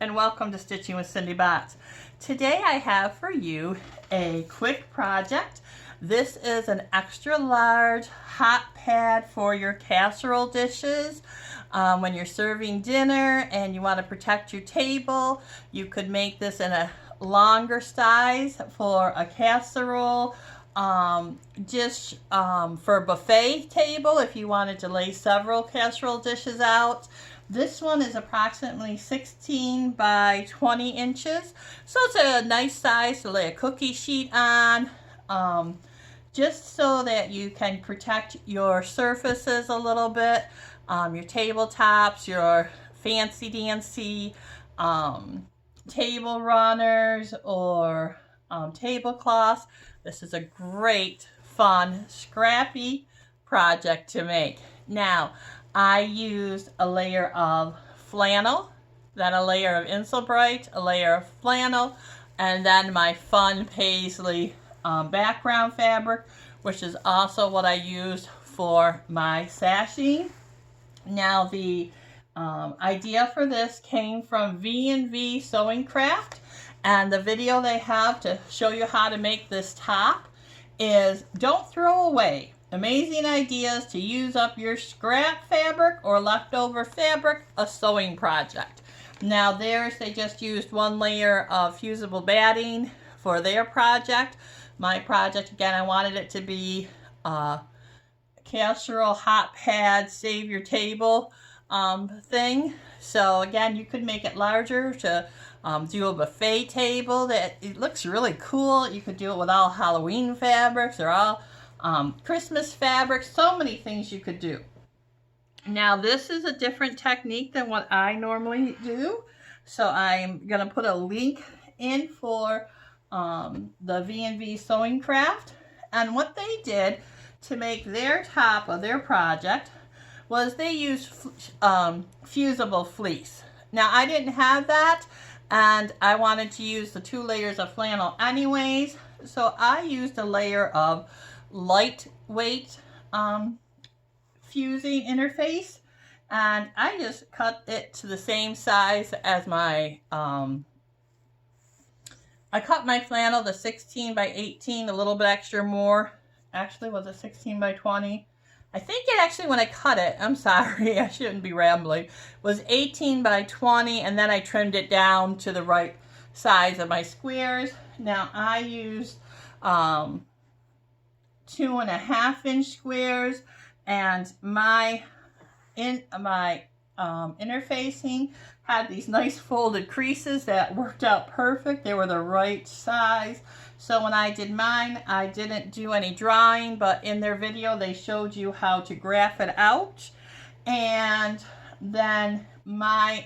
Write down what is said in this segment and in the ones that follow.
and welcome to Stitching with Cindy Botts. Today I have for you a quick project. This is an extra large hot pad for your casserole dishes. When you're serving dinner and you want to protect your table, you could make this in a longer size for a casserole. For a buffet table if you wanted to lay several casserole dishes out. This one is approximately 16 by 20 inches, so it's a nice size to lay a cookie sheet on, just so that you can protect your surfaces a little bit, your tabletops, your fancy dancy table runners or tablecloths. This is a great, fun, scrappy project to make. Now, I used a layer of flannel, then a layer of Insulbright, a layer of flannel, and then my fun paisley background fabric, which is also what I used for my sashing. Now, the idea for this came from V&V Sewing Craft. And the video they have to show you how to make this top is don't throw away. Amazing ideas to use up your scrap fabric or leftover fabric, a sewing project. Now theirs, they just used one layer of fusible batting for their project. My project, again, I wanted it to be a casserole hot pad, save your table thing. So again, you could make it larger to do a buffet table. That it looks really cool. You could do it with all Halloween fabrics or all Christmas fabrics. So many things you could do. Now this is a different technique than what I normally do. So I'm going to put a link in for the V&V Sewing Craft. And what they did to make their top of their project was they used fusible fleece. Now I didn't have that, and I wanted to use the 2 layers of flannel anyways, so I used a layer of lightweight fusing interface, and I just cut it to the same size as my I cut my flannel to 16 by 18, a little bit extra more. Actually, was it 16 by 20? I think it actually, when I cut it, I'm sorry, I shouldn't be rambling, was 18 by 20, and then I trimmed it down to the right size of my squares. Now I used 2.5-inch squares, and my interfacing had these nice folded creases that worked out perfect. They were the right size. So when I did mine, I didn't do any drawing, but in their video they showed you how to graph it out. And then my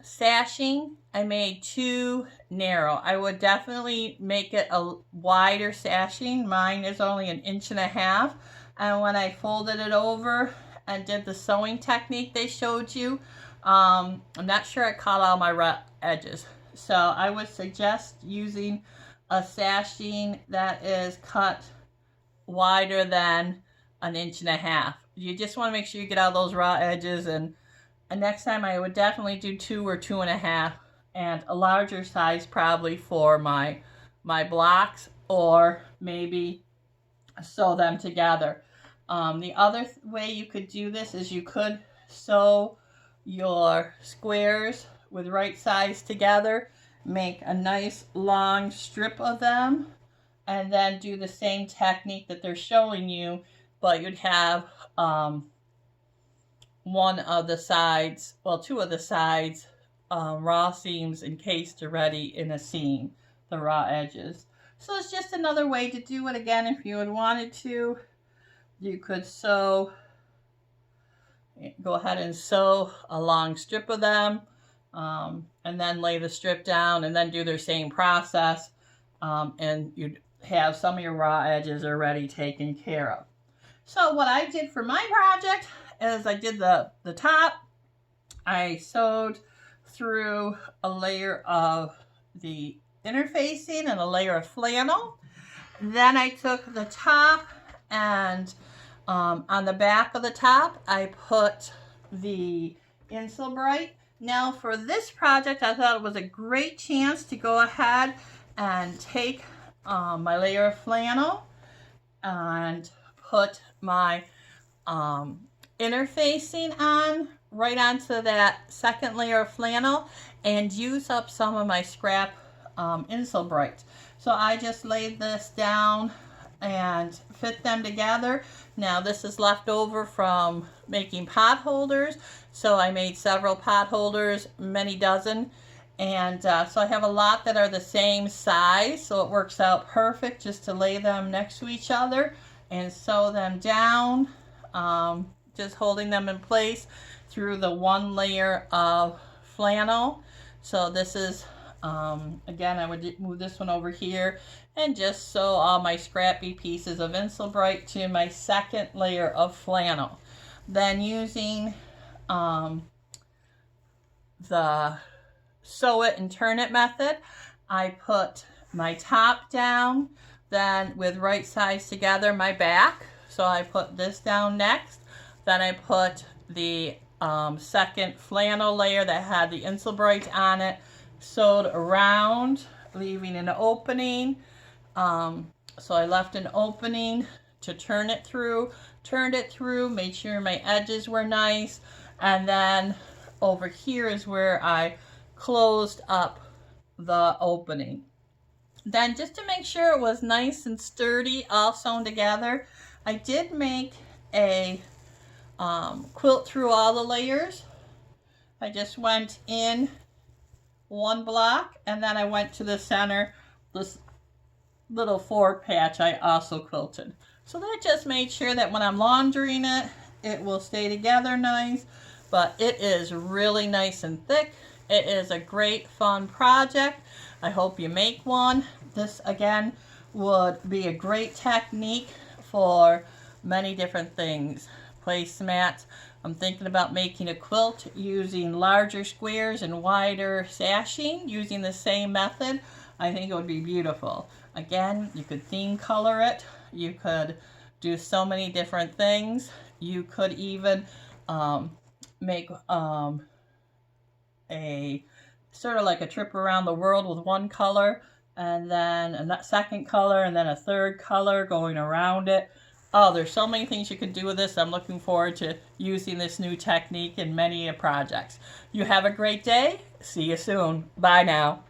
sashing, I made too narrow. I would definitely make it a wider sashing. Mine is only 1.5 inches. And when I folded it over and did the sewing technique they showed you, I'm not sure I caught all my rough edges. So I would suggest using a sashing that is cut wider than 1.5 inches. You just want to make sure you get all those raw edges, and next time I would definitely do 2 or 2.5, and a larger size probably for my blocks, or maybe sew them together. The other way you could do this is you could sew your squares with right size together, make a nice long strip of them, and then do the same technique that they're showing you, but you'd have one of the sides, well, 2 of the sides raw seams encased already in a seam, the raw edges. So it's just another way to do it. Again, if you had wanted to, you could go ahead and sew a long strip of them, and then lay the strip down and then do their same process, and you'd have some of your raw edges already taken care of. So what I did for my project is I did the top. I sewed through a layer of the interfacing and a layer of flannel. Then I took the top, and on the back of the top I put the Insulbright. Now for this project, I thought it was a great chance to go ahead and take my layer of flannel and put my interfacing on right onto that second layer of flannel and use up some of my scrap Insulbright. So I just laid this down and fit them together. Now this is left over from making pot holders, so I made several pot holders, many dozen, and so I have a lot that are the same size, so it works out perfect just to lay them next to each other and sew them down, just holding them in place through the one layer of flannel. So this is again, I would move this one over here and just sew all my scrappy pieces of Insulbright to my second layer of flannel. Then using the sew it and turn it method, I put my top down, then with right sides together my back. So I put this down next, then I put the second flannel layer that had the Insulbright on it, sewed around, leaving an opening. So I left an opening to turn it through, turned it through, made sure my edges were nice, and then over here is where I closed up the opening. Then just to make sure it was nice and sturdy, all sewn together, I did make a quilt through all the layers. I just went in one block and then I went to the center. This little forward patch I also quilted. So that just made sure that when I'm laundering it, it will stay together nice, but it is really nice and thick. It is a great fun project. I hope you make one. This again would be a great technique for many different things. Placemats. I'm thinking about making a quilt using larger squares and wider sashing using the same method. I think it would be beautiful. Again, you could theme color it. You could do so many different things. You could even make a sort of like a trip around the world with one color and then a second color and then a third color going around it. Oh, there's so many things you can do with this. I'm looking forward to using this new technique in many projects. You have a great day. See you soon. Bye now.